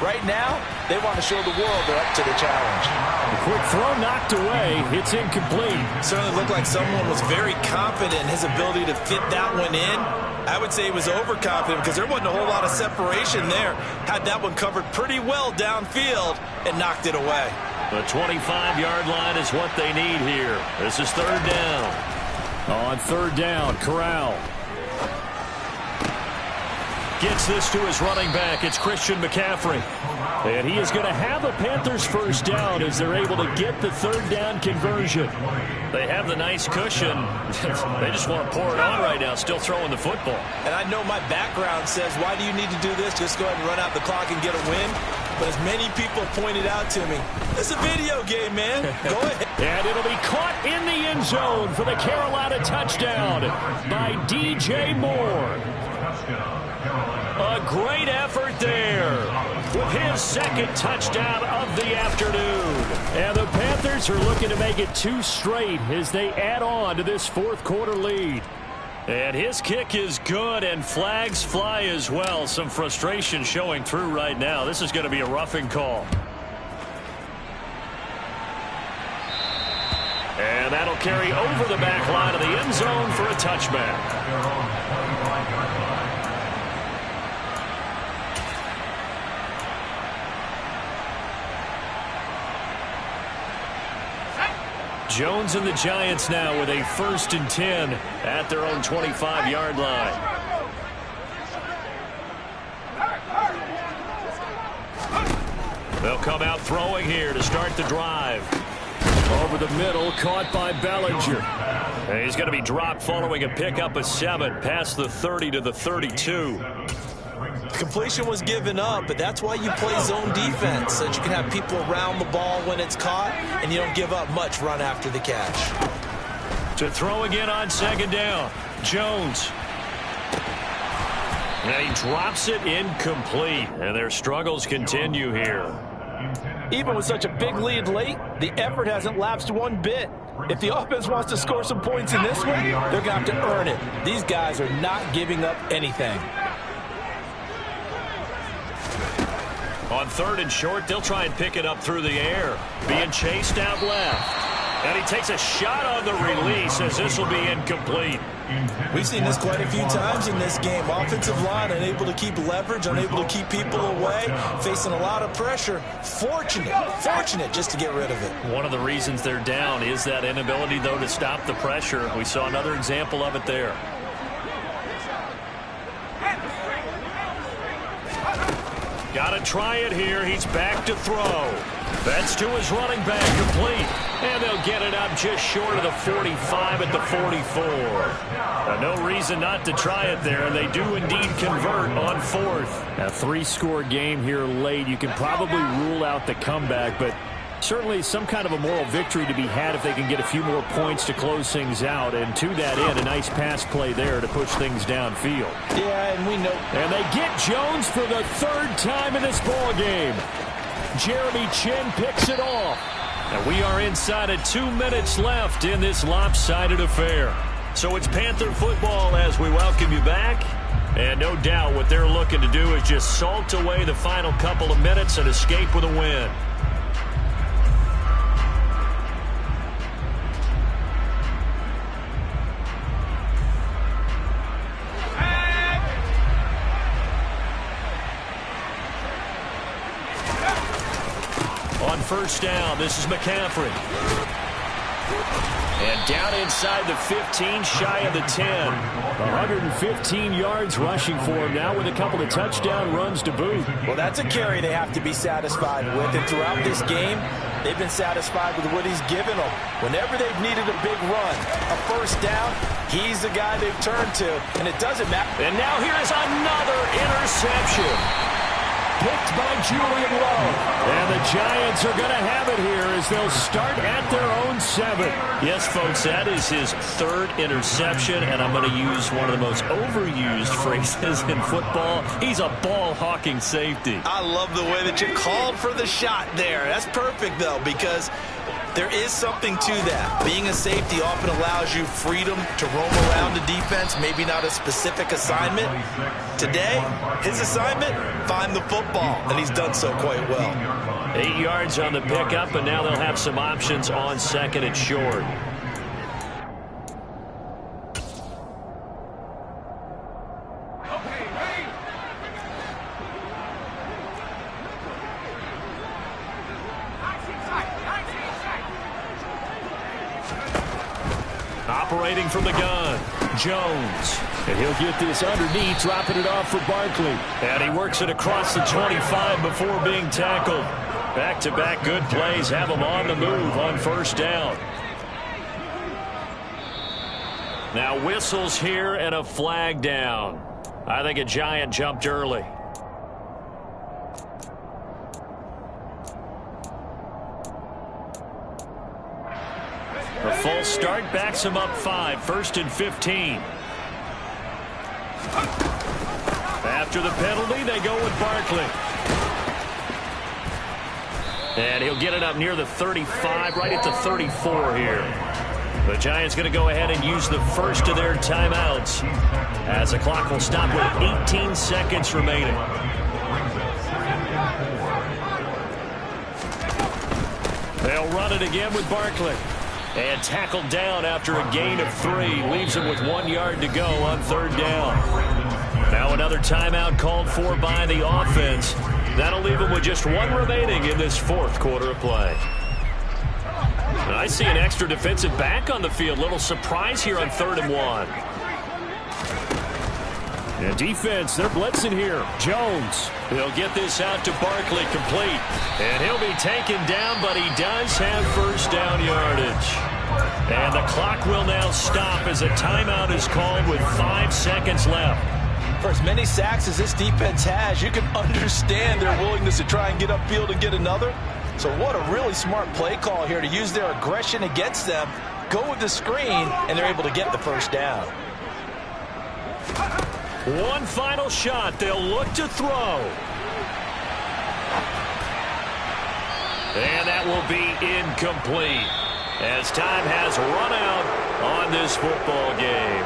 Speaker 6: Right now, they want to show the world they're up to the challenge.
Speaker 5: A quick throw knocked away. It's incomplete.
Speaker 4: Certainly looked like someone was very confident in his ability to fit that one in. I would say he was overconfident because there wasn't a whole lot of separation there. Had that one covered pretty well downfield and knocked it away.
Speaker 1: The 25-yard line is what they need here. This is 3rd down.
Speaker 5: On 3rd down, Corral.
Speaker 1: Gets this to his running back. It's Christian McCaffrey. And he is going to have a Panthers first down as they're able to get the 3rd down conversion. They have the nice cushion. They just want to pour it on right now, still throwing the football.
Speaker 6: And I know my background says, why do you need to do this? Just go ahead and run out the clock and get a win. But as many people pointed out to me, it's a video game, man. Go ahead.
Speaker 5: And it'll be caught in the end zone for the Carolina touchdown by DJ Moore.
Speaker 1: A great effort there with his 2nd touchdown of the afternoon.
Speaker 5: And the Panthers are looking to make it 2 straight as they add on to this 4th quarter lead.
Speaker 1: And his kick is good, and flags fly as well. Some frustration showing through right now. This is going to be a roughing call. And that'll carry over the back line of the end zone for a touchback. Jones and the Giants now with a 1st and 10 at their own 25-yard line. They'll come out throwing here to start the drive.
Speaker 5: Over the middle, caught by Bellinger.
Speaker 1: And he's going to be dropped following a pickup of 7 past the 30 to the 32.
Speaker 6: Completion was given up, but that's why you play zone defense, so that you can have people around the ball when it's caught, and you don't give up much run after the catch.
Speaker 1: To throw again on 2nd down, Jones. And he drops it incomplete, and their struggles continue here.
Speaker 2: Even with such a big lead late, the effort hasn't lapsed one bit. If the offense wants to score some points in this one, they're going to have to earn it. These guys are not giving up anything.
Speaker 1: On 3rd and short, they'll try and pick it up through the air. Being chased out left. And he takes a shot on the release as this will be incomplete.
Speaker 6: We've seen this quite a few times in this game. Offensive line unable to keep leverage, unable to keep people away, facing a lot of pressure. Fortunate just to get rid of it.
Speaker 1: One of the reasons they're down is that inability, though, to stop the pressure. We saw another example of it there. Got to try it here. He's back to throw. That's to his running back, complete. And they'll get it up just short of the 45 at the 44. No reason not to try it there. They do indeed convert on 4th.
Speaker 5: A 3-score game here late. You can probably rule out the comeback, but certainly some kind of a moral victory to be had if they can get a few more points to close things out. And to that end, a nice pass play there to push things downfield.
Speaker 6: Yeah, and we know.
Speaker 5: And they get Jones for the 3rd time in this ball game. Jeremy Chin picks it off.
Speaker 1: And we are inside of 2 minutes left in this lopsided affair. So it's Panther football as we welcome you back. And no doubt what they're looking to do is just salt away the final couple of minutes and escape with a win. first down. This is McCaffrey. And down inside the 15, shy of the 10.
Speaker 5: 115 yards rushing for him now with a couple of touchdown runs to boot.
Speaker 2: Well, that's a carry they have to be satisfied with. And throughout this game, they've been satisfied with what he's given them. Whenever they've needed a big run, a first down, he's the guy they've turned to. And it doesn't matter.
Speaker 1: And now here's another interception.
Speaker 5: Picked by Julian Lowe. And the Giants are going to have it here as they'll start at their own 7.
Speaker 1: Yes, folks, that is his third interception, and I'm going to use one of the most overused phrases in football. He's a ball-hawking safety.
Speaker 4: I love the way that you called for the shot there. That's perfect, though, because there is something to that. Being a safety often allows you freedom to roam around the defense, maybe not a specific assignment. Today, his assignment, find the football, and he's done so quite well.
Speaker 1: 8 yards on the pickup, and now they'll have some options on second and short. Operating from the gun, Jones.
Speaker 5: And he'll get this underneath, dropping it off for Barkley.
Speaker 1: And he works it across the 25 before being tackled. Back-to-back good plays have him on the move on first down. Now whistles here and a flag down. I think a Giant jumped early. A full start backs him up 5, 1st and 15. After the penalty, they go with Barkley. And he'll get it up near the 35, right at the 34 here. The Giants going to go ahead and use the first of their timeouts as the clock will stop with 18 seconds remaining. They'll run it again with Barkley. And tackled down after a gain of 3. Leaves him with 1 yard to go on third down. Now another timeout called for by the offense. That'll leave him with just 1 remaining in this fourth quarter of play. And I see an extra defensive back on the field. Little surprise here on 3rd and 1.
Speaker 5: And defense, they're blitzing here. Jones.
Speaker 1: He'll get this out to Barkley, complete. And he'll be taken down, but he does have first down yardage. And the clock will now stop as a timeout is called with 5 seconds left.
Speaker 2: For as many sacks as this defense has, you can understand their willingness to try and get upfield and get another. So what a really smart play call here to use their aggression against them, go with the screen, and they're able to get the first down.
Speaker 1: One final shot. They'll look to throw. And that will be incomplete as time has run out on this football game.